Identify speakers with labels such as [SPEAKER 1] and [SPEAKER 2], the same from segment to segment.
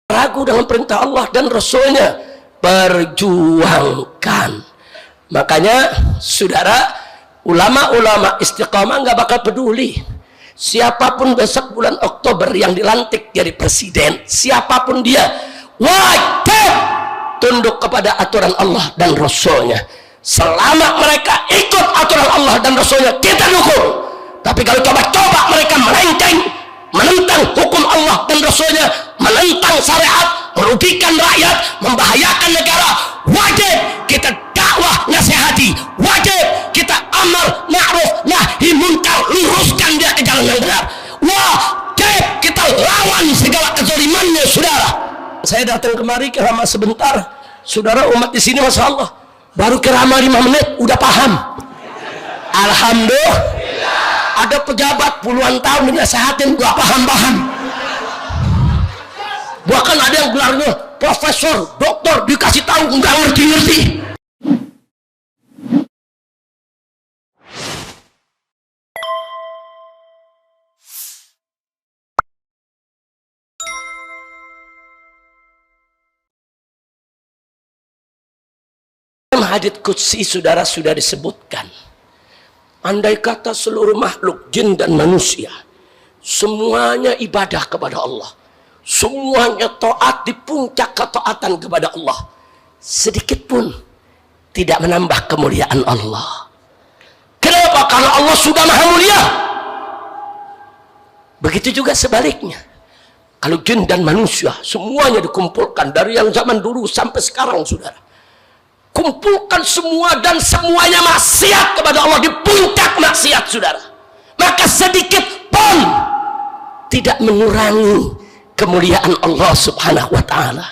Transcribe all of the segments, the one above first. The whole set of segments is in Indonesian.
[SPEAKER 1] ragu dengan perintah Allah dan Rasulnya, perjuangkan. Makanya saudara, ulama-ulama istiqamah nggak bakal peduli siapapun besok bulan Oktober yang dilantik jadi presiden, siapapun dia wajib tunduk kepada aturan Allah dan Rasulnya. Selama mereka ikut aturan Allah dan Rasulnya, kita dukung. Tapi kalau coba-coba mereka melenceng, menentang hukum Allah dan Rasulnya, menentang syariat, merugikan rakyat, membahayakan negara, wajib kita dakwah nasihati, wajib kita amar ma'ruf nahi munkar, luruskan dia ke jalan yang benar, wajib kita lawan segala kezalimannya. Saudara, saya datang kemari ceramah sebentar, saudara umat di sini masya Allah baru ceramah 5 menit udah paham. Alhamdulillah. Ada pejabat puluhan tahun dinasehatin gak paham-paham, bahkan ada yang gelarnya profesor, doktor, dikasih tahu nggak ngerti-ngerti. Dalam hadits qudsi saudara sudah disebutkan, andai kata seluruh makhluk jin dan manusia semuanya ibadah kepada Allah, semuanya taat di puncak ketaatan kepada Allah, sedikit pun tidak menambah kemuliaan Allah. Kenapa? Karena Allah sudah maha mulia. Begitu juga sebaliknya, kalau jin dan manusia semuanya dikumpulkan dari yang zaman dulu sampai sekarang, saudara, kumpulkan semua dan semuanya maksiat kepada Allah, di puncak maksiat, saudara, maka sedikit pun tidak mengurangi kemuliaan Allah subhanahu wa ta'ala.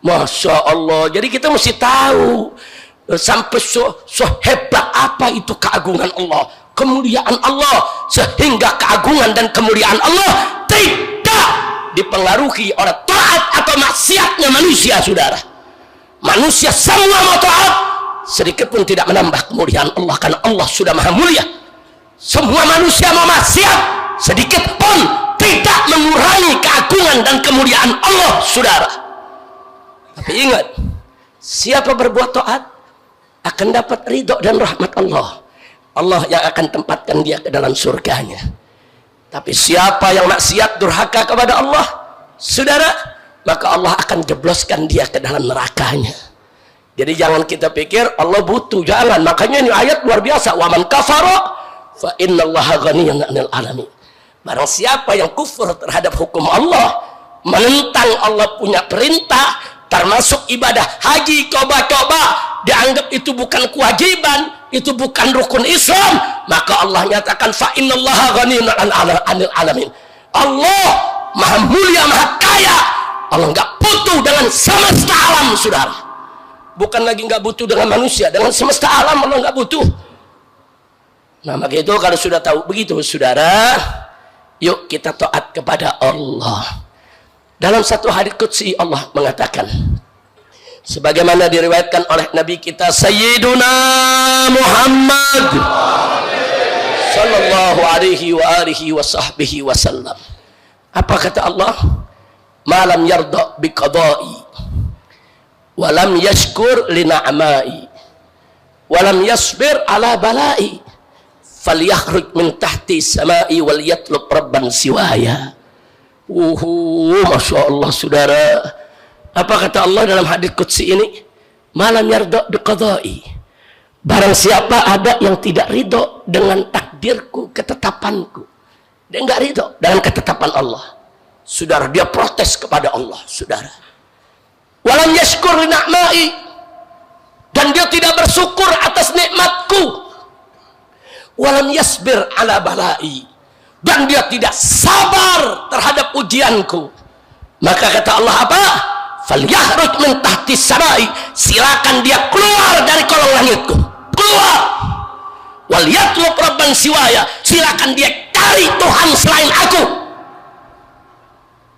[SPEAKER 1] Masya Allah. Jadi kita mesti tahu sampai hebat apa itu keagungan Allah, kemuliaan Allah, sehingga keagungan dan kemuliaan Allah tidak dipengaruhi oleh taat atau maksiatnya manusia, saudara. Manusia semua mau taat, sedikit pun tidak menambah kemuliaan Allah, karena Allah sudah maha mulia. Semua manusia mau maksiat, sedikit pun tidak mengurangi keagungan dan kemuliaan Allah, saudara. Tapi ingat, siapa berbuat taat akan dapat ridho dan rahmat Allah. Allah yang akan tempatkan dia ke dalam surganya. Tapi siapa yang maksiat durhaka kepada Allah, saudara, maka Allah akan jebloskan dia ke dalam nerakanya. Jadi jangan kita pikir Allah butuh, jangan. Makanya ini ayat luar biasa, wa man kafara fa innallaha ghaniyyun 'anil 'alamin. Barang siapa yang kufur terhadap hukum Allah, menentang Allah punya perintah, termasuk ibadah haji, coba-coba dianggap itu bukan kewajiban, itu bukan rukun Islam, maka Allah nyatakan fa innallaha ghaniyyun 'anil 'alamin. Allah maha mulia, maha kaya. Allah nggak butuh dengan semesta alam, saudara. Bukan lagi nggak butuh dengan manusia, dengan semesta alam Allah nggak butuh. Nah, maka itu kalau sudah tahu begitu, saudara, yuk kita taat kepada Allah. Dalam satu hadits qudsi Allah mengatakan, sebagaimana diriwayatkan oleh Nabi kita Sayyiduna Muhammad sallallahu alaihi wa alihi wa sahbihi wasallam. Apa kata Allah? Malam yarda bi qada'i walam yashkur li na'mai walam yasbir ala bala'i falyakhruj min tahti samai wal yatlub rabban siwaya. Masya Allah, saudara. Apa kata Allah dalam hadits qudsi ini? Malam yarda bi qada'i, barang siapa ada yang tidak ridho dengan takdirku, ketetapanku, dia enggak ridho dengan ketetapan Allah, saudara, dia protes kepada Allah, saudara. Walam yashkur li na'mai, dan dia tidak bersyukur atas nikmatku. Walam yasbir ala balai, dan dia tidak sabar terhadap ujianku. Maka kata Allah apa? Falyakhruj min tahti samai, silakan dia keluar dari kolong langitku, keluar. Wal yatlub rabban siwaya, silakan dia cari Tuhan selain aku.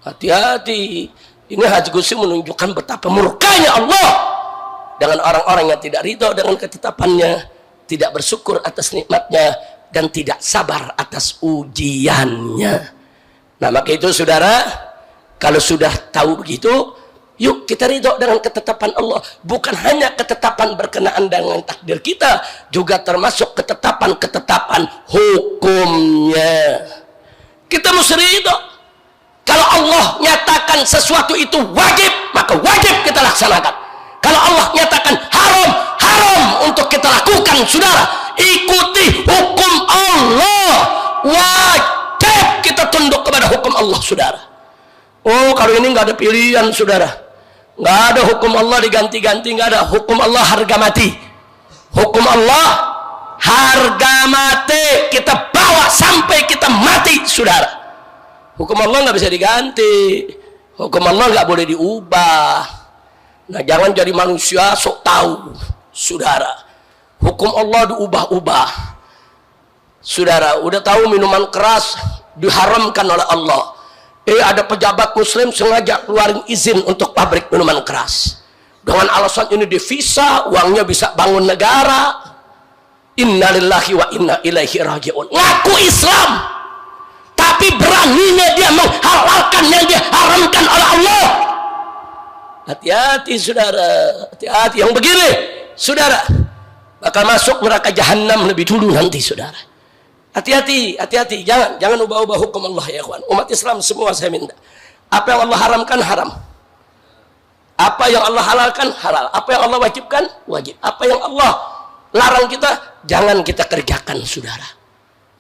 [SPEAKER 1] Hati-hati, ini hadits qudsi menunjukkan betapa murkanya Allah dengan orang-orang yang tidak ridho dengan ketetapannya, tidak bersyukur atas nikmatnya, dan tidak sabar atas ujiannya. Nah, maka itu saudara, Kalau sudah tahu begitu, yuk kita ridho dengan ketetapan Allah. Bukan hanya ketetapan berkenaan dengan takdir kita, juga termasuk ketetapan-ketetapan hukumnya. Kita mesti ridho. Kalau Allah nyatakan sesuatu itu wajib, maka wajib kita laksanakan. Kalau Allah nyatakan haram, haram untuk kita lakukan, saudara. Ikuti hukum Allah. Wajib kita tunduk kepada hukum Allah, saudara. Oh, kalau ini nggak ada pilihan, saudara. Nggak ada hukum Allah diganti-ganti, nggak ada. Hukum Allah harga mati. Hukum Allah harga mati. Kita bawa sampai kita mati, saudara. Hukum Allah nggak bisa diganti. Hukum Allah nggak boleh diubah. Nah, jangan jadi manusia sok tahu, saudara. Hukum Allah diubah-ubah. Saudara, udah tahu minuman keras diharamkan oleh Allah. Ada pejabat muslim sengaja keluarin izin untuk pabrik minuman keras. Dengan alasan ini devisa, uangnya bisa bangun negara. Innalillahi wa inna ilaihi raji'un. Ngaku Islam, tapi beraninya dia menghalalkan yang diharamkan oleh Allah. Hati-hati, saudara. Hati-hati yang begini, saudara, bakal masuk neraka jahanam lebih dulu nanti, saudara. Hati-hati, hati-hati, jangan ubah-ubah hukum Allah, ya kawan. Umat Islam semua saya minta. Apa yang Allah haramkan, haram. Apa yang Allah halalkan, halal. Apa yang Allah wajibkan, wajib. Apa yang Allah larang kita, jangan kita kerjakan, saudara.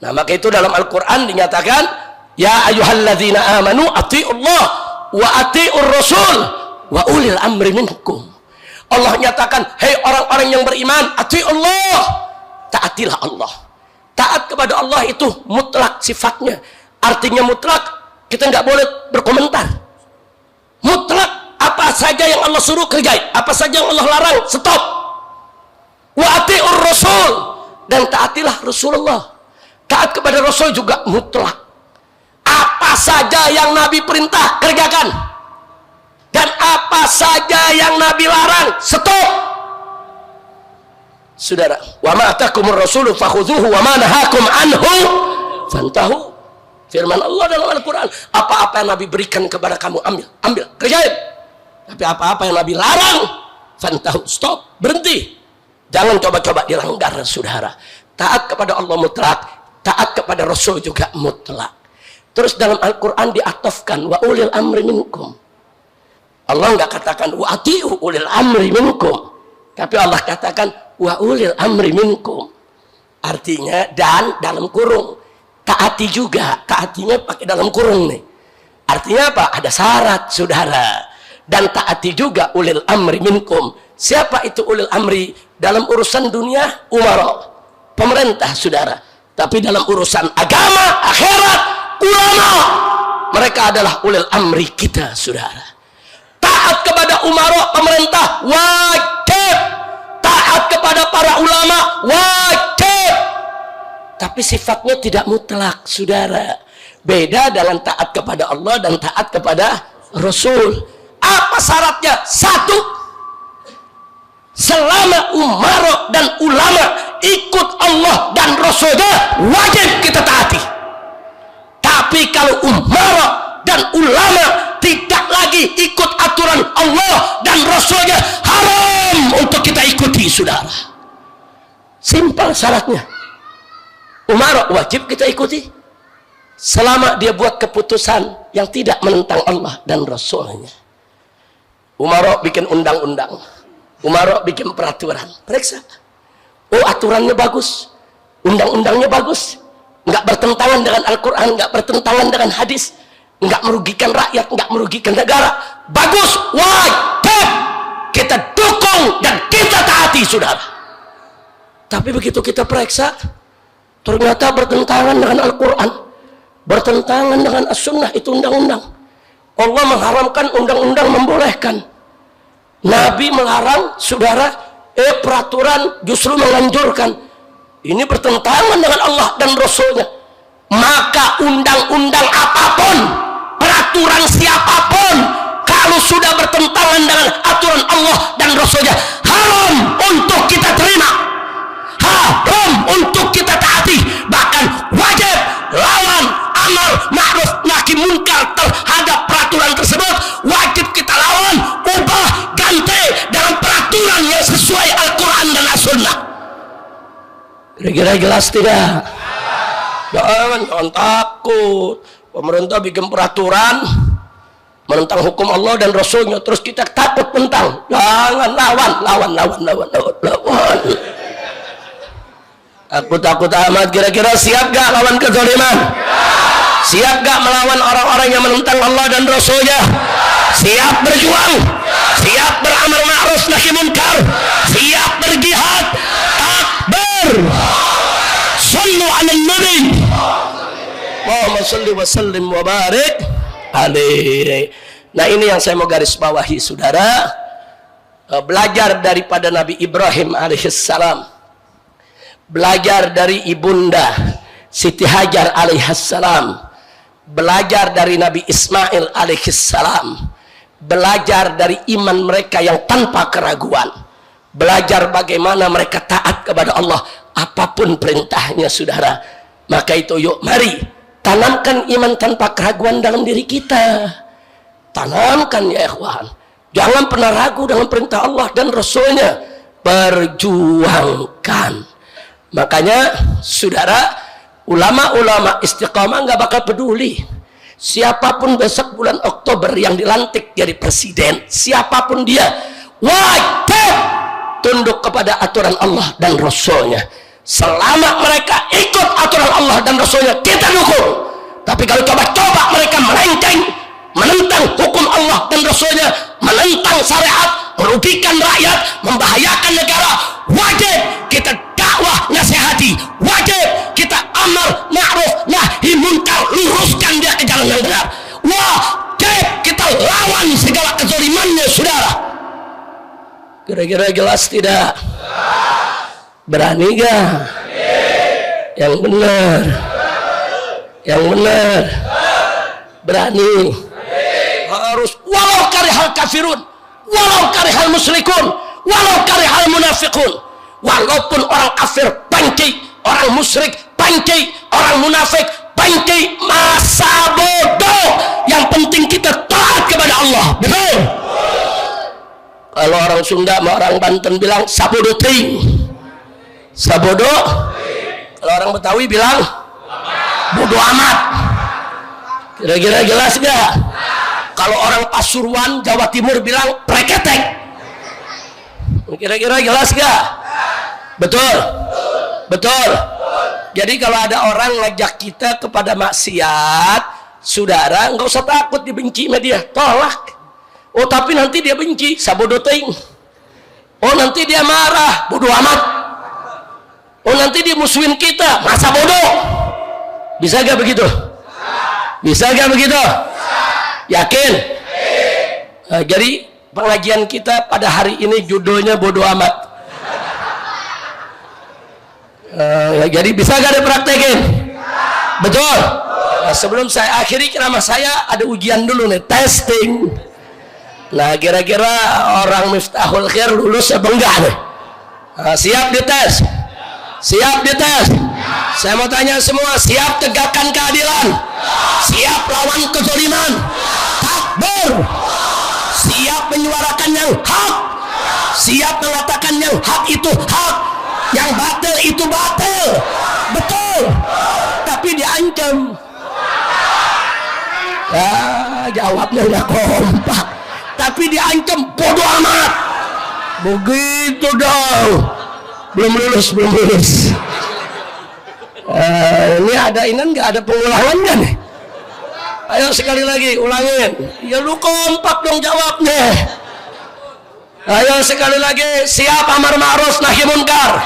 [SPEAKER 1] Nah, maka itu dalam Al-Quran dinyatakan, ya ayyuhalladzina amanu ati'ullah wa ati'ur rasul wa ulil amri minkum. Allah nyatakan, hei orang-orang yang beriman, ati'ullah, taatilah Allah. Taat kepada Allah itu mutlak sifatnya. Artinya mutlak, kita nggak boleh berkomentar. Mutlak, apa saja yang Allah suruh kerjain, apa saja yang Allah larang, stop. Wa ati'ur rasul, dan taatilah Rasulullah. Taat kepada Rasul juga mutlak. Apa saja yang Nabi perintah, kerjakan. Dan apa saja yang Nabi larang, stop. Saudara, wa ma atakumur rasulu fakhudhuhu wa ma nahakum anhu fantahu. Firman Allah dalam Al-Quran, apa-apa yang Nabi berikan kepada kamu, ambil, kerjain. Tapi apa-apa yang Nabi larang, fantahu, stop, berhenti. Jangan coba-coba dilanggar, saudara. Taat kepada Allah mutlak, taat kepada Rasul juga mutlak. Terus dalam Al-Quran diatofkan, wa ulil amri minkum. Allah nggak katakan wa ati'u ulil amri minkum, tapi Allah katakan wa ulil amri minkum. Artinya dan dalam kurung, taati juga. Taatinya pakai dalam kurung nih. Artinya apa? Ada syarat, saudara. Dan taati juga ulil amri minkum. Siapa itu ulil amri? Dalam urusan dunia, umara, pemerintah, saudara. Tapi dalam urusan agama, akhirat, ulama, mereka adalah ulil amri kita, saudara. Taat kepada umara, pemerintah, wajib. Taat kepada para ulama, wajib. Tapi sifatnya tidak mutlak, saudara. Beda dengan taat kepada Allah dan taat kepada Rasul. Apa syaratnya? Satu, selama umara dan ulama ikut Allah dan Rasulnya, wajib kita taati. Tapi kalau umara dan ulama tidak lagi ikut aturan Allah dan Rasulnya, haram untuk kita ikuti, saudara. Simpel syaratnya. Umara wajib kita ikuti selama dia buat keputusan yang tidak menentang Allah dan Rasulnya. Umara bikin undang-undang, umara bikin peraturan, periksa. Oh, aturannya bagus, undang-undangnya bagus, nggak bertentangan dengan Al-Quran, nggak bertentangan dengan hadis, nggak merugikan rakyat, nggak merugikan negara, bagus, wajib kita dukung dan kita taati, saudara. Tapi begitu kita periksa, ternyata bertentangan dengan Al-Quran, bertentangan dengan As-Sunnah, itu undang-undang. Allah mengharamkan, undang-undang membolehkan. Nabi melarang, saudara, peraturan justru menganjurkan. Ini bertentangan dengan Allah dan Rasulnya. Maka undang-undang apapun, peraturan siapapun, kalau sudah bertentangan dengan aturan Allah dan Rasulnya, haram untuk kita terima, haram untuk kita taati. Bahkan wajib lawan amar ma'ruf nahi munkar terhadap peraturan peraturan tersebut wajib kita lawan, ubah, ganti dalam peraturan yang sesuai Al-Quran dan As-Sunnah. Kira-kira jelas tidak? Jangan takut pemerintah bikin peraturan menentang hukum Allah dan Rasulnya terus kita takut tentang. Jangan, lawan. Aku takut amat. Kira-kira siap gak lawan kezaliman? Siap gak melawan orang-orang yang menentang Allah dan Rasulnya? Siap berjuang, siap beramar ma'ruf nahi munkar, siap berjihad. Takbir. Sallu ala nabi. Allahumma salli wa sallim wa barik alaihi. Nah, ini yang saya mau garis bawahi, saudara. Belajar daripada Nabi Ibrahim alaihissalam, belajar dari ibunda Siti Hajar alaihissalam, belajar dari Nabi Ismail alaihissalam, belajar dari iman mereka yang tanpa keraguan, belajar bagaimana mereka taat kepada Allah apapun perintahnya, saudara. Maka itu yuk mari tanamkan iman tanpa keraguan dalam diri kita. Tanamkan ya ikhwan. Jangan pernah ragu dengan perintah Allah dan Rasulnya. Perjuangkan. Makanya saudara, ulama-ulama istiqamah nggak bakal peduli siapapun besok bulan Oktober yang dilantik jadi presiden, siapapun dia wajib tunduk kepada aturan Allah dan Rasulnya. Selama mereka ikut aturan Allah dan Rasulnya, kita dukung. Tapi kalau coba-coba mereka melenceng, menentang hukum Allah dan Rasulnya, menentang syariat, merugikan rakyat, membahayakan negara, wajib kita dakwah nasihati, wajib kita amar ma'ruf nahi munkar, luruskan dia ke jalan yang benar, wajib kita lawan segala kezalimannya, saudara. Kira-kira jelas tidak? Berani gak? Yang benar, yang benar, berani. Harus walau karihal kafirun, walau karihal musyrikun, walau karihal munafiqun. Walaupun orang kafir benci, orang musyrik benci, orang munafik benci, masa bodoh. Yang penting kita taat kepada Allah. Betul? Kalau orang Sunda sama orang Banten bilang sabodo ting, sabodo. Kalau orang Betawi bilang bodoh amat. Kira-kira jelas gak? Kalau orang Pasuruan Jawa Timur bilang preketek. Kira-kira jelas gak? Betul? Betul. Jadi kalau ada orang ngajak kita kepada maksiat, saudara nggak usah takut dibenci sama dia, tolak. Oh tapi nanti dia benci, sabodo ting. Oh nanti dia marah, bodoh amat. Oh nanti dia musuhin kita, masa bodoh. Bisa gak begitu? Bisa gak begitu? Yakin? Jadi pengajian kita pada hari ini judulnya bodoh amat. Jadi bisa gak dipraktekin? Betul? Nah, sebelum saya akhiri ceramah saya ada ujian dulu nih, testing. Nah kira-kira orang Miftahul Khair lulus apa enggak nih? Siap dites? Siap dites? Saya mau tanya semua, siap tegakkan keadilan? Siap lawan kezaliman? Takbir! Siap menyuarakan yang hak? Siap mengatakan yang hak itu hak, yang batil itu batil? Betul? Tapi diancam. Ya, jawabnya udah kompak. Tapi diancam, bodoh amat. Begitu dong. Belum lulus. Ini ada inan nggak, ada pengulangan kan nih? Ayo sekali lagi ulangin. Ya lu kompak dong jawabnya. Ayo sekali lagi, siap amar ma'ruf nahi munkar,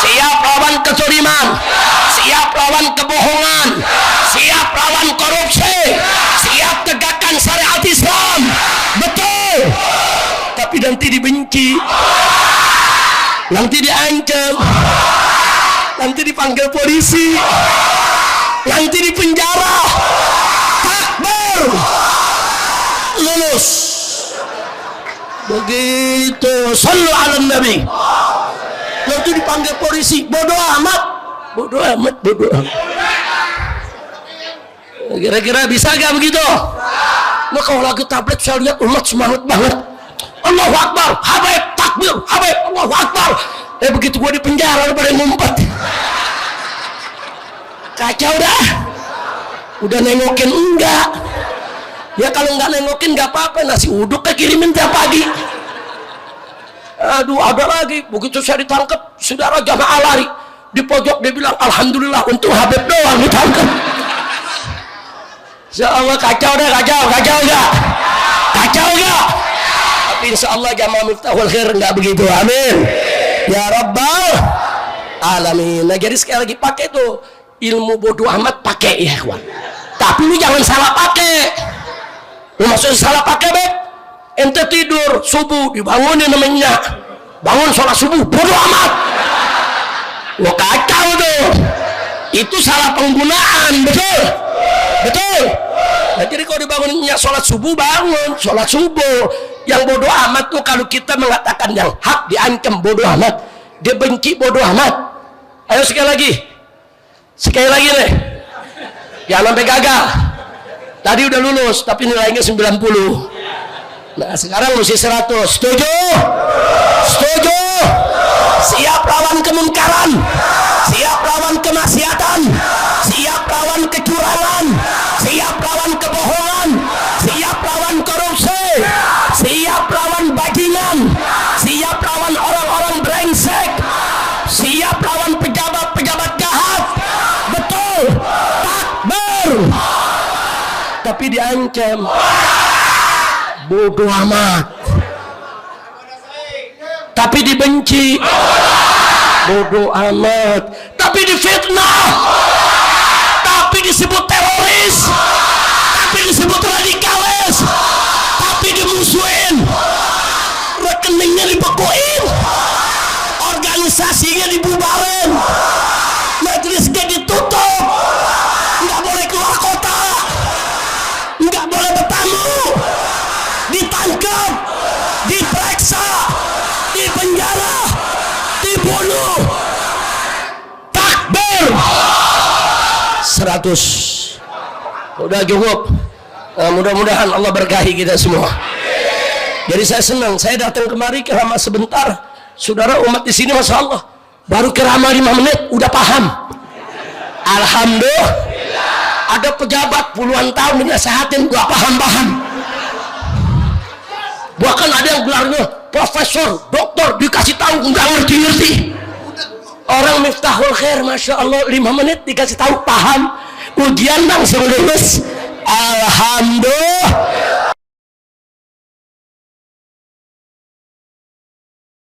[SPEAKER 1] siap lawan kezaliman, siap lawan kebohongan, siap lawan korupsi, siap tegakkan syariat Islam. Betul. Tapi nanti dibenci, nanti diancam, nanti dipanggil polisi, nanti dipenjara. Takbir! Lulus. Begitu. Sallu ala nabi. Nanti dipanggil polisi, bodoh amat. Bodoh amat. Kira-kira bisa gak begitu? Nah kalau lagi tablet saya lihat umat semangat banget. Allahu Akbar, Habib, takbir, Habib, Allahu Akbar. Begitu gua di penjara pada ngumpet. Kacau dah. Udah nengokin enggak. Ya kalau enggak nengokin enggak apa-apa, nasi uduk kirimin tiap pagi. Aduh, ada lagi. Begitu saya ditangkap, saudara jamaah lari. Di pojok dia bilang, alhamdulillah untuk Habib doang ditangkap. Insya Allah kacau dah, kacau enggak? Kacau enggak? Tapi insya Allah jamaah Miftahul Khair enggak begitu, amin ya Rabbal Alamin. Nah jadi sekali lagi pakai tuh ilmu bodoh amat, pakai ya kawan. Tapi lu jangan salah pakai. Lu maksudnya salah pakai, Beb? Ente tidur subuh dibangunin namanya, bangun sholat subuh, bodoh amat. Lo kacau tuh. Itu salah penggunaan, betul? Betul. Nah, jadi kalau dibangunnya sholat subuh, bangun sholat subuh. Yang bodoh amat tuh kalau kita mengatakan yang hak diancam bodoh amat, dia benci bodoh amat. Ayo sekali lagi nih, jangan sampai gagal. Tadi udah lulus tapi nilainya 90. Nah sekarang mesti 100. Setuju? Setuju? Siap lawan kemungkaran, siap lawan kemaksiatan, siap lawan kecurangan, siap lawan kebohongan, siap lawan korupsi, siap lawan bajingan, siap lawan orang-orang brengsek, siap lawan pejabat-pejabat jahat. Betul, takbir. Tapi diancam bodoh amat, tapi dibenci bodoh amat, tapi difitnah, tapi disebut teroris, tapi disebut radikalis, tapi dimusuhin, rekeningnya dibekuin, organisasinya dibubarin, majelisnya ditutup, nggak boleh keluar kota, nggak boleh bertamu, ditangkap, diperiksa, dipenjara, dibunuh. Takbir. 100. Udah cukup. Nah, mudah-mudahan Allah berkahi kita semua. Jadi saya senang, saya datang kemari ceramah sebentar. Saudara umat di sini masya Allah baru ceramah 5 menit udah paham. Alhamdulillah. Ada pejabat puluhan tahun dinasehatin gak paham-paham. Bahkan ada yang gelarnya profesor, doktor, dikasih tahu nggak ngerti-ngerti. Orang Miftahul Khair masya Allah 5 menit dikasih tahu paham. Ujian langsung lulus. Alhamdulillah.